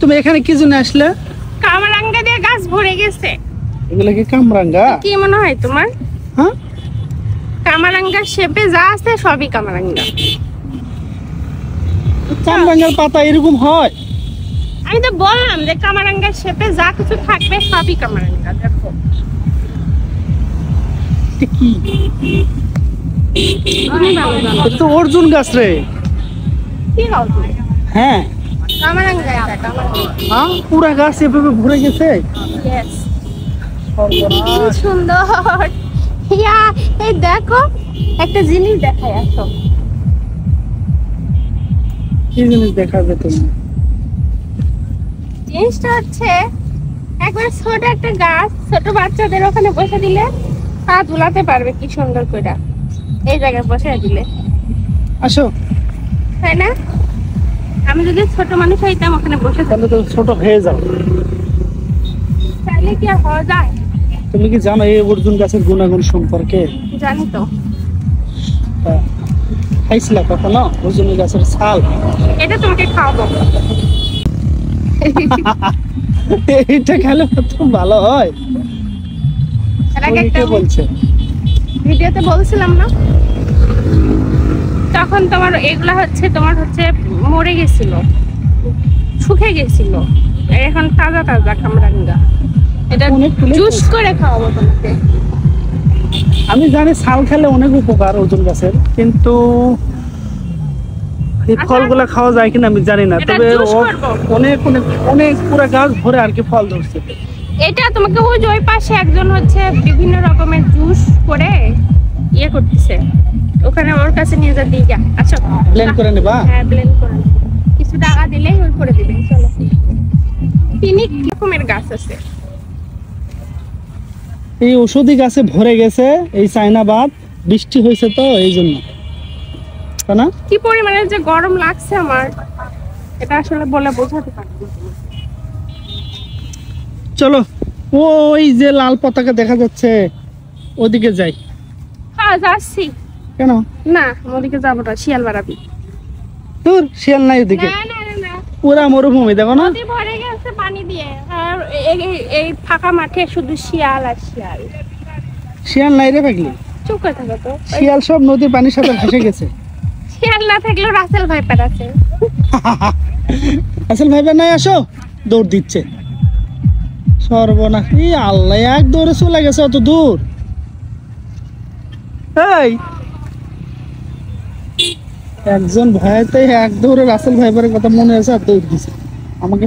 তুমি এখানে কি জন্য আসলে? কামরাঙ্গা দিয়ে গাছ ভরে গেছে। এগুলো কি কামরাঙ্গা? কি মনে হয় তোমার? হ্যাঁ, কামরাঙ্গার শেপে যা আছে সবই কামরাঙ্গা। কামরাঙ্গার পাতা এরকম হয়? আমি তো বললাম যে কামরাঙ্গার শেপে যা কিছু থাকবে সবই কামরাঙ্গা। দেখো এটা কি? তুমি ভালো জানো। এটা তো অর্জুন গাছ রে। কি গাছ? হ্যাঁ, কামরাঙ্গা এটা কামরাঙ্গা। হ্যাঁ, পুরা গাছ এভাবে ভরে গেছে। ইয়েস, কি সুন্দর। ইয়া, এই দেখো একটা জিনিস দেখাই আসো। কি জিনিস দেখাবে তুমি? জিনিসটা হচ্ছে একবার ছোট একটা গাছ, ছোট বাচ্চাদের ওখানে বসে দিলে পা ঝুলাতে পারবে কি সুন্দর করে। এই জায়গায় বসে দিলে, আসো, তাই না? আমি যদি ছোট মানুষ হইতাম ওখানে বসে তাহলে তো ছোট হয়ে যাও। তাহলে কি আর হওয়া যায়? তুমি কি জানো এই অর্জুন গাছের গুণাগুণ সম্পর্কে? জানি তো। খাইছিলা কখনো অর্জুন গাছের ছাল? এটা তোমাকে খাওয়াবো। এইটা খেলে তো ভালো হয়। এর আগে কে একটা বলছে? ভিডিওতে বলছিলাম না, তখন তোমার এগুলা তোমার মরে গেছিল, শুকে গেছিল, আর এখন তাজা তাজা কামরাঙ্গা। এটা অনেক ফুলে জুস ফেলছে। করে খাওয়াবো তোমাকে। আমি জানি ছাল খেলে অনেক উপকার অর্জুন গাছের, কিন্তু এই আচ্ছা, ফলগুলা খাওয়া যায় কিনা আমি জানি না। এটা তবে জুস ও করবো। অনেক অনেক অনেক পুরা গাছ ভরে আর কি ফল ধরছে। এটা তোমাকে ওই পাশে একজন বিভিন্ন রকমের জুস করে ইয়ে করতেছে, ওখানে ওর কাছে নিয়ে যা দিই। আচ্ছা, ব্লেন্ড করে নেবা? হ্যাঁ, ব্লেন্ড করে নেবো। কিছু টাকা দিলেই ওই করে দিবেন। চলো, তিনিক রকমের গাছ আছে। এই ঔষধি গাছে ভরে গেছে এই চায়নাবাদ, বৃষ্টি হয়েছে তো এই জন্য, তাই না? কি পরিমাণে যে গরম লাগছে আমার, এটা আসলে বলে বোঝাতে পারবো না। চলো, ওই যে লাল পতাকা দেখা যাচ্ছে ওদিকে যাই। হ্যাঁ, যাচ্ছি। কেন? না, ওদিকে যাবো না, শিয়াল বাড়াবি। দূর, শিয়াল নাই ওদিকে, না না না না, পুরা মরুভূমি, দেখো না? নদী ভরে গেছে পানি দিয়ে, আর এই ফাঁকা মাঠে শুধু শিয়াল আর শিয়াল। শিয়াল নাই রে পাগলি, চুপ করে থাকো তো। শিয়াল সব নদীর পানির সাথে ভেসে গেছে। শিয়াল না থাকলেও রাসেল ভাইপার আছে। আসল ভাইবে নাই, আসো, দৌড় দিচ্ছে। সর্বনাশ, এই আল্লাহ, এক দৌড়ে চলে গেছে অত দূর। এই একজন ভয়তে এক দৌড়ে রাসেল ভাইপারের কথা মনে আছে আর দৌড় দিছে আমাকে।